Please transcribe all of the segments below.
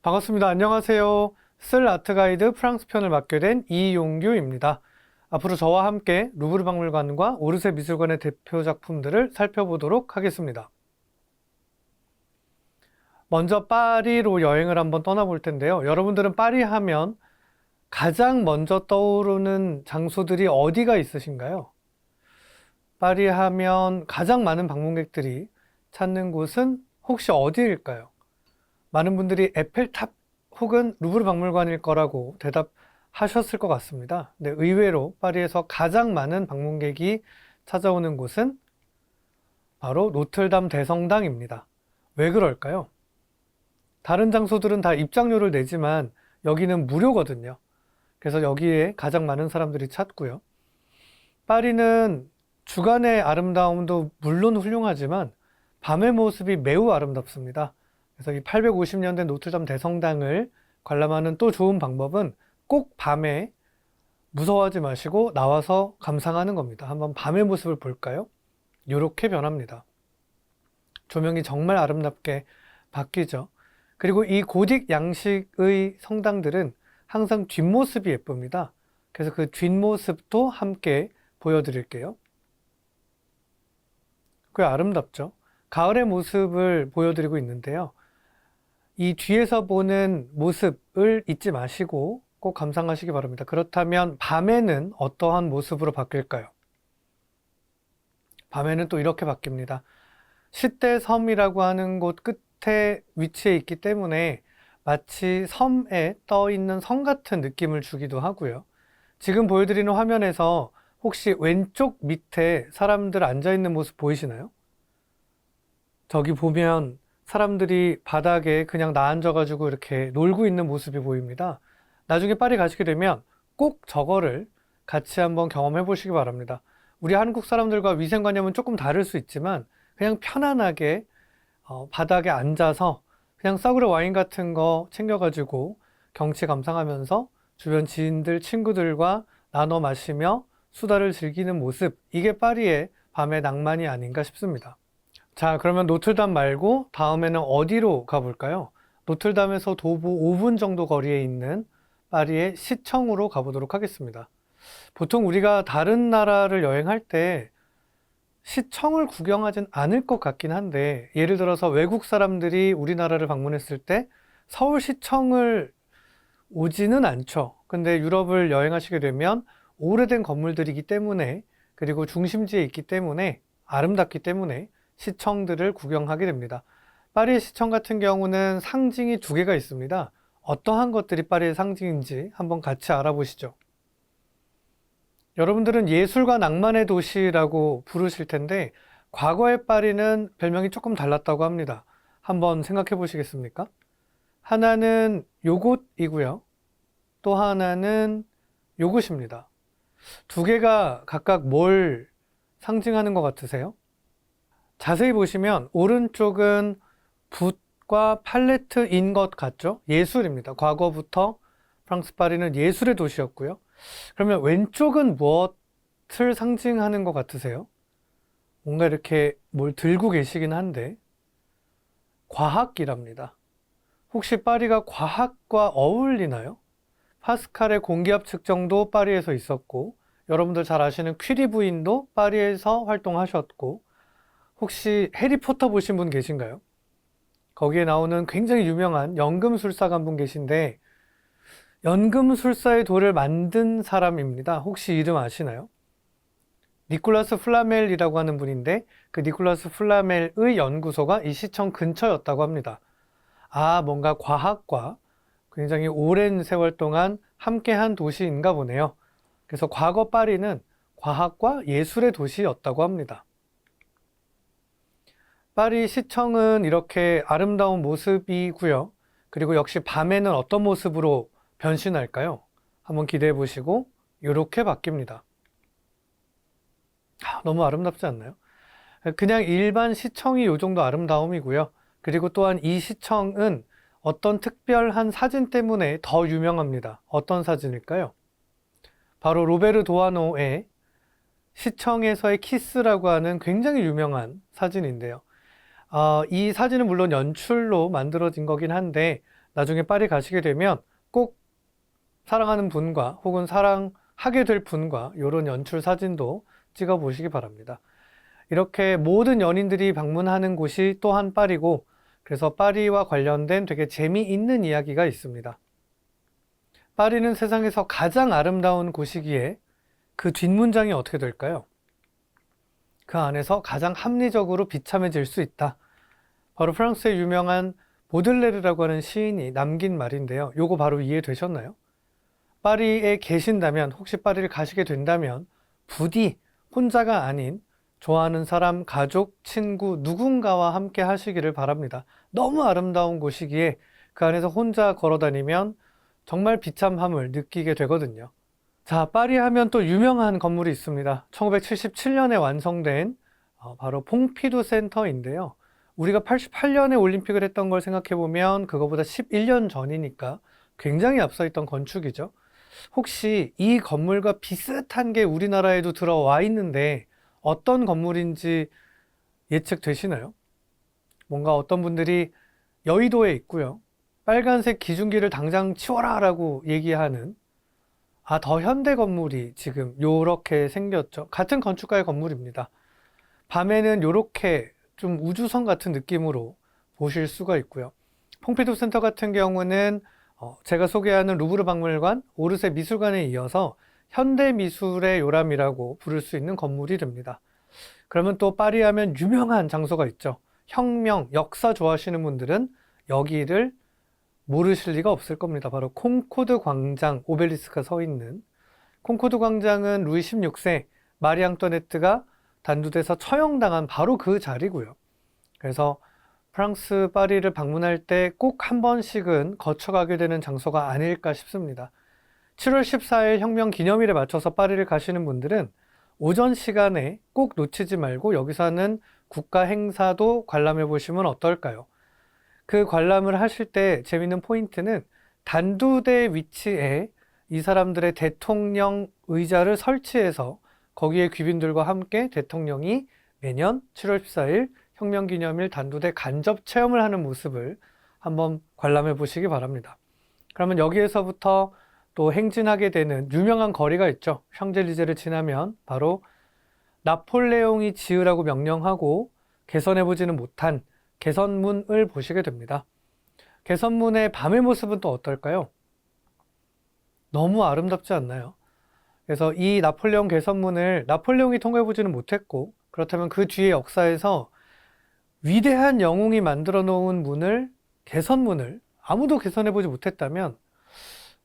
반갑습니다. 안녕하세요. 쓸 아트 가이드 프랑스 편을 맡게 된 이용규입니다. 앞으로 저와 함께 루브르 박물관과 오르세 미술관의 대표 작품들을 살펴보도록 하겠습니다. 먼저 파리로 여행을 한번 떠나볼 텐데요. 여러분들은 파리 하면 가장 먼저 떠오르는 장소들이 어디가 있으신가요? 파리 하면 가장 많은 방문객들이 찾는 곳은 혹시 어디일까요? 많은 분들이 에펠탑 혹은 루브르 박물관일 거라고 대답하셨을 것 같습니다. 근데 의외로 파리에서 가장 많은 방문객이 찾아오는 곳은 바로 노틀담 대성당입니다. 왜 그럴까요? 다른 장소들은 다 입장료를 내지만 여기는 무료거든요. 그래서 여기에 가장 많은 사람들이 찾고요. 파리는 주간의 아름다움도 물론 훌륭하지만 밤의 모습이 매우 아름답습니다. 그래서 이 850년 된 노트담 대성당을 관람하는 또 좋은 방법은 꼭 밤에 무서워하지 마시고 나와서 감상하는 겁니다. 한번 밤의 모습을 볼까요? 이렇게 변합니다. 조명이 정말 아름답게 바뀌죠. 그리고 이 고딕 양식의 성당들은 항상 뒷모습이 예쁩니다. 그래서 그 뒷모습도 함께 보여드릴게요. 꽤 아름답죠? 가을의 모습을 보여드리고 있는데요. 이 뒤에서 보는 모습을 잊지 마시고 꼭 감상하시기 바랍니다. 그렇다면 밤에는 어떠한 모습으로 바뀔까요? 밤에는 또 이렇게 바뀝니다. 시대섬이라고 하는 곳 끝에 위치해 있기 때문에 마치 섬에 떠 있는 성 같은 느낌을 주기도 하고요. 지금 보여드리는 화면에서 혹시 왼쪽 밑에 사람들 앉아 있는 모습 보이시나요? 저기 보면 사람들이 바닥에 그냥 나앉아가지고 이렇게 놀고 있는 모습이 보입니다. 나중에 파리 가시게 되면 꼭 저거를 같이 한번 경험해 보시기 바랍니다. 우리 한국 사람들과 위생관념은 조금 다를 수 있지만 그냥 편안하게 바닥에 앉아서 그냥 싸구려 와인 같은 거 챙겨가지고 경치 감상하면서 주변 지인들, 친구들과 나눠 마시며 수다를 즐기는 모습, 이게 파리의 밤의 낭만이 아닌가 싶습니다. 자, 그러면 노틀담 말고 다음에는 어디로 가볼까요? 노틀담에서 도보 5분 정도 거리에 있는 파리의 시청으로 가보도록 하겠습니다. 보통 우리가 다른 나라를 여행할 때 시청을 구경하진 않을 것 같긴 한데, 예를 들어서 외국 사람들이 우리나라를 방문했을 때 서울시청을 오지는 않죠. 근데 유럽을 여행하시게 되면 오래된 건물들이기 때문에, 그리고 중심지에 있기 때문에, 아름답기 때문에 시청들을 구경하게 됩니다. 파리의 시청 같은 경우는 상징이 두 개가 있습니다. 어떠한 것들이 파리의 상징인지 한번 같이 알아보시죠. 여러분들은 예술과 낭만의 도시라고 부르실 텐데 과거의 파리는 별명이 조금 달랐다고 합니다. 한번 생각해 보시겠습니까? 하나는 요곳이고요. 또 하나는 요것입니다. 두 개가 각각 뭘 상징하는 것 같으세요? 자세히 보시면 오른쪽은 붓과 팔레트인 것 같죠? 예술입니다. 과거부터 프랑스 파리는 예술의 도시였고요. 그러면 왼쪽은 무엇을 상징하는 것 같으세요? 뭔가 이렇게 뭘 들고 계시긴 한데 과학이랍니다. 혹시 파리가 과학과 어울리나요? 파스칼의 공기압 측정도 파리에서 있었고, 여러분들 잘 아시는 퀴리 부인도 파리에서 활동하셨고, 혹시 해리포터 보신 분 계신가요? 거기에 나오는 굉장히 유명한 연금술사가 한 분 계신데 연금술사의 돌을 만든 사람입니다. 혹시 이름 아시나요? 니콜라스 플라멜이라고 하는 분인데 그 니콜라스 플라멜의 연구소가 이 시청 근처였다고 합니다. 아, 뭔가 과학과 굉장히 오랜 세월 동안 함께한 도시인가 보네요. 그래서 과거 파리는 과학과 예술의 도시였다고 합니다. 파리 시청은 이렇게 아름다운 모습이고요. 그리고 역시 밤에는 어떤 모습으로 변신할까요? 한번 기대해 보시고 이렇게 바뀝니다. 너무 아름답지 않나요? 그냥 일반 시청이 이 정도 아름다움이고요. 그리고 또한 이 시청은 어떤 특별한 사진 때문에 더 유명합니다. 어떤 사진일까요? 바로 로베르 도아노의 시청에서의 키스라고 하는 굉장히 유명한 사진인데요. 이 사진은 물론 연출로 만들어진 거긴 한데 나중에 파리 가시게 되면 꼭 사랑하는 분과 혹은 사랑하게 될 분과 이런 연출 사진도 찍어 보시기 바랍니다. 이렇게 모든 연인들이 방문하는 곳이 또한 파리고, 그래서 파리와 관련된 되게 재미있는 이야기가 있습니다. 파리는 세상에서 가장 아름다운 곳이기에 그 뒷문장이 어떻게 될까요? 그 안에서 가장 합리적으로 비참해질 수 있다. 바로 프랑스의 유명한 보들레르라고 하는 시인이 남긴 말인데요. 요거 바로 이해되셨나요? 파리에 계신다면, 혹시 파리를 가시게 된다면 부디 혼자가 아닌 좋아하는 사람, 가족, 친구, 누군가와 함께 하시기를 바랍니다. 너무 아름다운 곳이기에 그 안에서 혼자 걸어다니면 정말 비참함을 느끼게 되거든요. 자, 파리 하면 또 유명한 건물이 있습니다. 1977년에 완성된 바로 퐁피두 센터인데요. 우리가 88년에 올림픽을 했던 걸 생각해보면 그거보다 11년 전이니까 굉장히 앞서 있던 건축이죠. 혹시 이 건물과 비슷한 게 우리나라에도 들어와 있는데 어떤 건물인지 예측되시나요? 뭔가 어떤 분들이 여의도에 있고요. 빨간색 기중기를 당장 치워라 라고 얘기하는 더 현대 건물이 지금 요렇게 생겼죠. 같은 건축가의 건물입니다. 밤에는 요렇게 좀 우주선 같은 느낌으로 보실 수가 있고요. 퐁피두 센터 같은 경우는 제가 소개하는 루브르 박물관, 오르세 미술관에 이어서 현대 미술의 요람이라고 부를 수 있는 건물이 됩니다. 그러면 또 파리 하면 유명한 장소가 있죠. 혁명, 역사 좋아하시는 분들은 여기를 모르실 리가 없을 겁니다. 바로 콩코드 광장, 오벨리스크가 서 있는 콩코드 광장은 루이 16세 마리 앙뚜아네트가 단두대에서 처형당한 바로 그 자리고요. 그래서 프랑스 파리를 방문할 때 꼭 한 번씩은 거쳐가게 되는 장소가 아닐까 싶습니다. 7월 14일 혁명 기념일에 맞춰서 파리를 가시는 분들은 오전 시간에 꼭 놓치지 말고 여기서 하는 국가 행사도 관람해 보시면 어떨까요? 그 관람을 하실 때 재밌는 포인트는 단두대 위치에 이 사람들의 대통령 의자를 설치해서 거기에 귀빈들과 함께 대통령이 매년 7월 14일 혁명기념일 단두대 간접 체험을 하는 모습을 한번 관람해 보시기 바랍니다. 그러면 여기에서부터 또 행진하게 되는 유명한 거리가 있죠. 샹젤리제를 지나면 바로 나폴레옹이 지으라고 명령하고 개선해보지는 못한 개선문을 보시게 됩니다. 개선문의 밤의 모습은 또 어떨까요? 너무 아름답지 않나요? 그래서 이 나폴레옹 개선문을 나폴레옹이 통과해보지는 못했고, 그렇다면 그 뒤에 역사에서 위대한 영웅이 만들어 놓은 문을, 개선문을 아무도 개선해보지 못했다면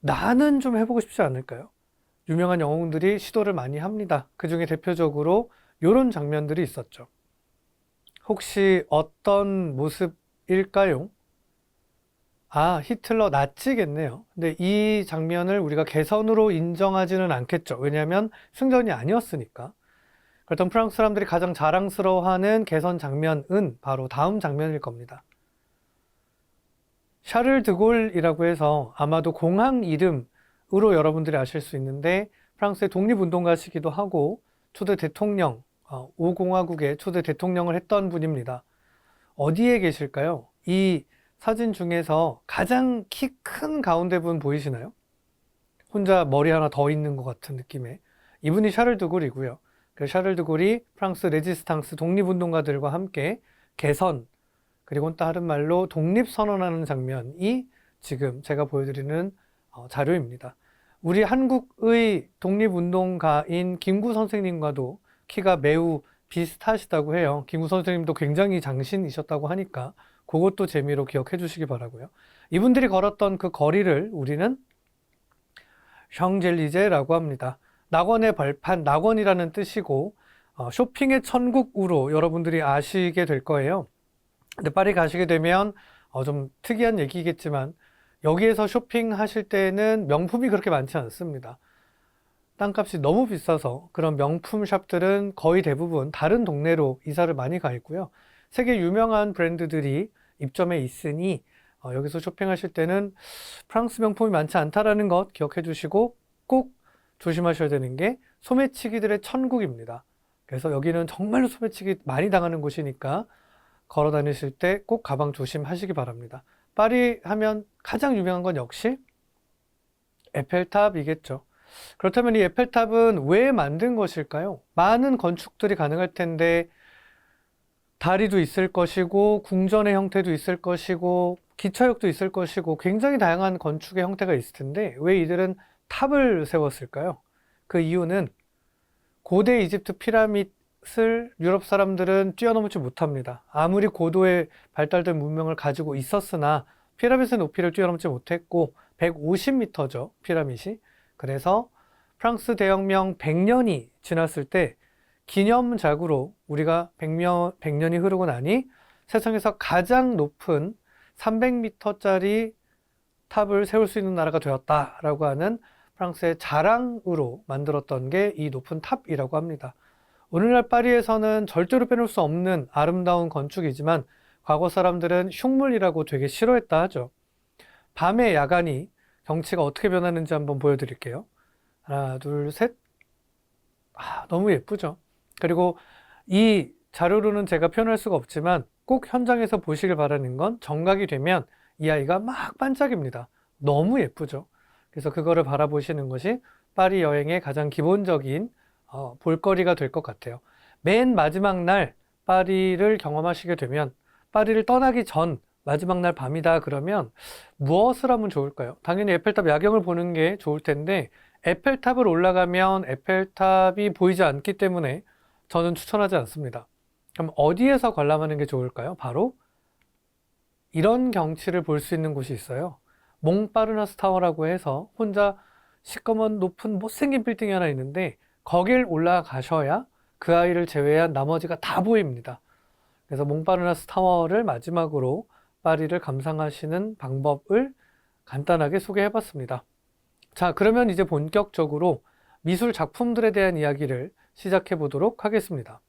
나는 좀 해보고 싶지 않을까요? 유명한 영웅들이 시도를 많이 합니다. 그 중에 대표적으로 이런 장면들이 있었죠. 혹시 어떤 모습일까요? 히틀러 나치겠네요. 근데 이 장면을 우리가 개선으로 인정하지는 않겠죠. 왜냐하면 승전이 아니었으니까. 그렇다면 프랑스 사람들이 가장 자랑스러워하는 개선 장면은 바로 다음 장면일 겁니다. 샤를 드골이라고 해서 아마도 공항 이름으로 여러분들이 아실 수 있는데 프랑스의 독립운동가시기도 하고 초대 대통령, 5공화국의 초대 대통령을 했던 분입니다. 어디에 계실까요? 이 사진 중에서 가장 키 큰 가운데 분 보이시나요? 혼자 머리 하나 더 있는 것 같은 느낌의 이분이 샤를 드골이고요. 그 샤를 드골이 프랑스 레지스탕스 독립운동가들과 함께 개선, 그리고 다른 말로 독립선언하는 장면이 지금 제가 보여드리는 자료입니다. 우리 한국의 독립운동가인 김구 선생님과도 키가 매우 비슷하시다고 해요. 김구 선생님도 굉장히 장신이셨다고 하니까 그것도 재미로 기억해 주시기 바라고요. 이분들이 걸었던 그 거리를 우리는 샹젤리제라고 합니다. 낙원의 벌판, 낙원이라는 뜻이고 쇼핑의 천국으로 여러분들이 아시게 될 거예요. 근데 파리 가시게 되면 좀 특이한 얘기겠지만 여기에서 쇼핑하실 때는 명품이 그렇게 많지 않습니다. 땅값이 너무 비싸서 그런 명품 샵들은 거의 대부분 다른 동네로 이사를 많이 가 있고요. 세계 유명한 브랜드들이 입점해 있으니 여기서 쇼핑하실 때는 프랑스 명품이 많지 않다라는 것 기억해 주시고 꼭 조심하셔야 되는 게 소매치기들의 천국입니다. 그래서 여기는 정말로 소매치기 많이 당하는 곳이니까 걸어 다니실 때 꼭 가방 조심하시기 바랍니다. 파리 하면 가장 유명한 건 역시 에펠탑이겠죠. 그렇다면 이 에펠탑은 왜 만든 것일까요? 많은 건축들이 가능할 텐데 다리도 있을 것이고 궁전의 형태도 있을 것이고 기차역도 있을 것이고 굉장히 다양한 건축의 형태가 있을 텐데 왜 이들은 탑을 세웠을까요? 그 이유는 고대 이집트 피라밋을 유럽 사람들은 뛰어넘지 못합니다. 아무리 고도의 발달된 문명을 가지고 있었으나 피라밋의 높이를 뛰어넘지 못했고 150m죠, 피라밋이. 그래서 프랑스 대혁명 100년이 지났을 때 기념작으로 우리가 100년이 흐르고 나니 세상에서 가장 높은 300m짜리 탑을 세울 수 있는 나라가 되었다라고 하는 프랑스의 자랑으로 만들었던 게 이 높은 탑이라고 합니다. 오늘날 파리에서는 절대로 빼놓을 수 없는 아름다운 건축이지만 과거 사람들은 흉물이라고 되게 싫어했다 하죠. 밤에 야간이 경치가 어떻게 변하는지 한번 보여드릴게요. 하나, 둘, 셋. 너무 예쁘죠? 그리고 이 자료로는 제가 표현할 수가 없지만 꼭 현장에서 보시길 바라는 건 정각이 되면 이 아이가 막 반짝입니다. 너무 예쁘죠? 그래서 그거를 바라보시는 것이 파리 여행의 가장 기본적인 볼거리가 될 것 같아요. 맨 마지막 날 파리를 경험하시게 되면 파리를 떠나기 전 마지막 날 밤이다 그러면 무엇을 하면 좋을까요? 당연히 에펠탑 야경을 보는 게 좋을 텐데 에펠탑을 올라가면 에펠탑이 보이지 않기 때문에 저는 추천하지 않습니다. 그럼 어디에서 관람하는 게 좋을까요? 바로 이런 경치를 볼 수 있는 곳이 있어요. 몽파르나스 타워라고 해서 혼자 시꺼먼 높은 못생긴 빌딩이 하나 있는데 거길 올라가셔야 그 아이를 제외한 나머지가 다 보입니다. 그래서 몽파르나스 타워를 마지막으로 파리를 감상하시는 방법을 간단하게 소개해 봤습니다. 자, 그러면 이제 본격적으로 미술 작품들에 대한 이야기를 시작해 보도록 하겠습니다.